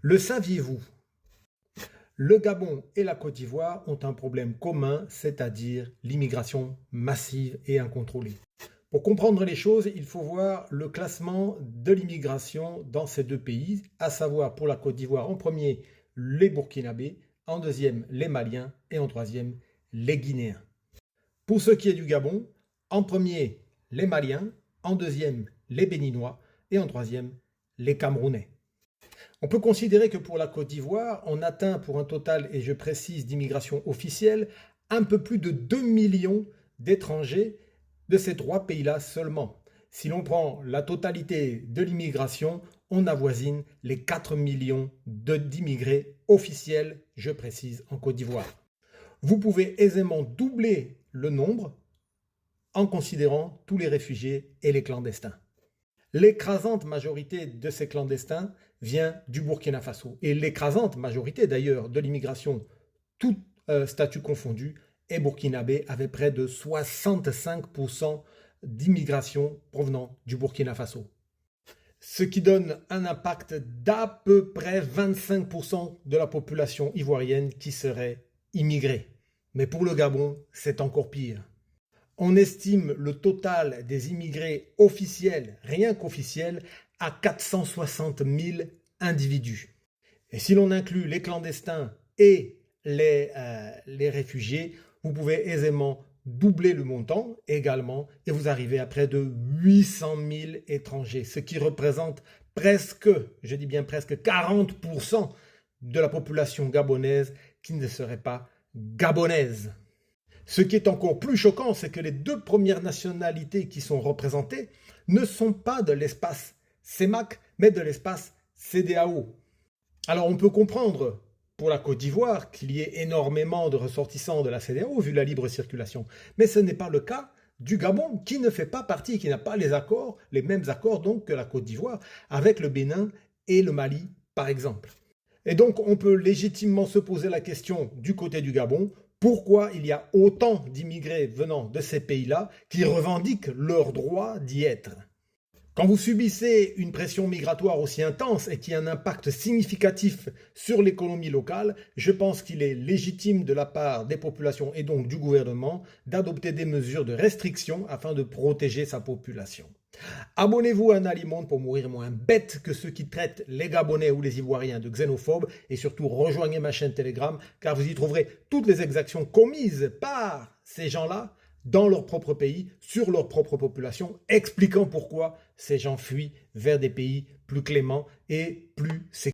Le saviez-vous? Le Gabon et la Côte d'Ivoire ont un problème commun, c'est-à-dire l'immigration massive et incontrôlée. Pour comprendre les choses, il faut voir le classement de l'immigration dans ces deux pays, à savoir pour la Côte d'Ivoire en premier les Burkinabés, en deuxième les Maliens et en troisième les Guinéens. Pour ce qui est du Gabon, en premier les Maliens, en deuxième les Béninois et en troisième les Camerounais. On peut considérer que pour la Côte d'Ivoire, on atteint pour un total, et je précise, d'immigration officielle, un peu plus de 2 millions d'étrangers de ces trois pays-là seulement. Si l'on prend la totalité de l'immigration, on avoisine les 4 millions d'immigrés officiels, je précise, en Côte d'Ivoire. Vous pouvez aisément doubler le nombre en considérant tous les réfugiés et les clandestins. L'écrasante majorité de ces clandestins vient du Burkina Faso. Et l'écrasante majorité d'ailleurs de l'immigration, tout statut confondu, est burkinabé avec près de 65% d'immigration provenant du Burkina Faso. Ce qui donne un impact d'à peu près 25% de la population ivoirienne qui serait immigrée. Mais pour le Gabon, c'est encore pire. On estime le total des immigrés officiels, rien qu'officiels, à 460 000 individus. Et si l'on inclut les clandestins et les réfugiés, vous pouvez aisément doubler le montant également et vous arrivez à près de 800 000 étrangers, ce qui représente presque, je dis bien presque 40% de la population gabonaise qui ne serait pas gabonaise. Ce qui est encore plus choquant, c'est que les deux premières nationalités qui sont représentées ne sont pas de l'espace CEMAC, mais de l'espace CEDEAO. Alors on peut comprendre pour la Côte d'Ivoire qu'il y ait énormément de ressortissants de la CEDEAO vu la libre circulation, mais ce n'est pas le cas du Gabon qui ne fait pas partie, qui n'a pas les mêmes accords donc que la Côte d'Ivoire avec le Bénin et le Mali par exemple. Et donc on peut légitimement se poser la question du côté du Gabon. Pourquoi il y a autant d'immigrés venant de ces pays-là qui revendiquent leur droit d'y être? Quand vous subissez une pression migratoire aussi intense et qui a un impact significatif sur l'économie locale, je pense qu'il est légitime de la part des populations et donc du gouvernement d'adopter des mesures de restriction afin de protéger sa population. Abonnez-vous à Nalimonde pour mourir moins bête que ceux qui traitent les Gabonais ou les Ivoiriens de xénophobes et surtout rejoignez ma chaîne Telegram car vous y trouverez toutes les exactions commises par ces gens-là dans leur propre pays, sur leur propre population, expliquant pourquoi ces gens fuient vers des pays plus cléments et plus sécuritaires.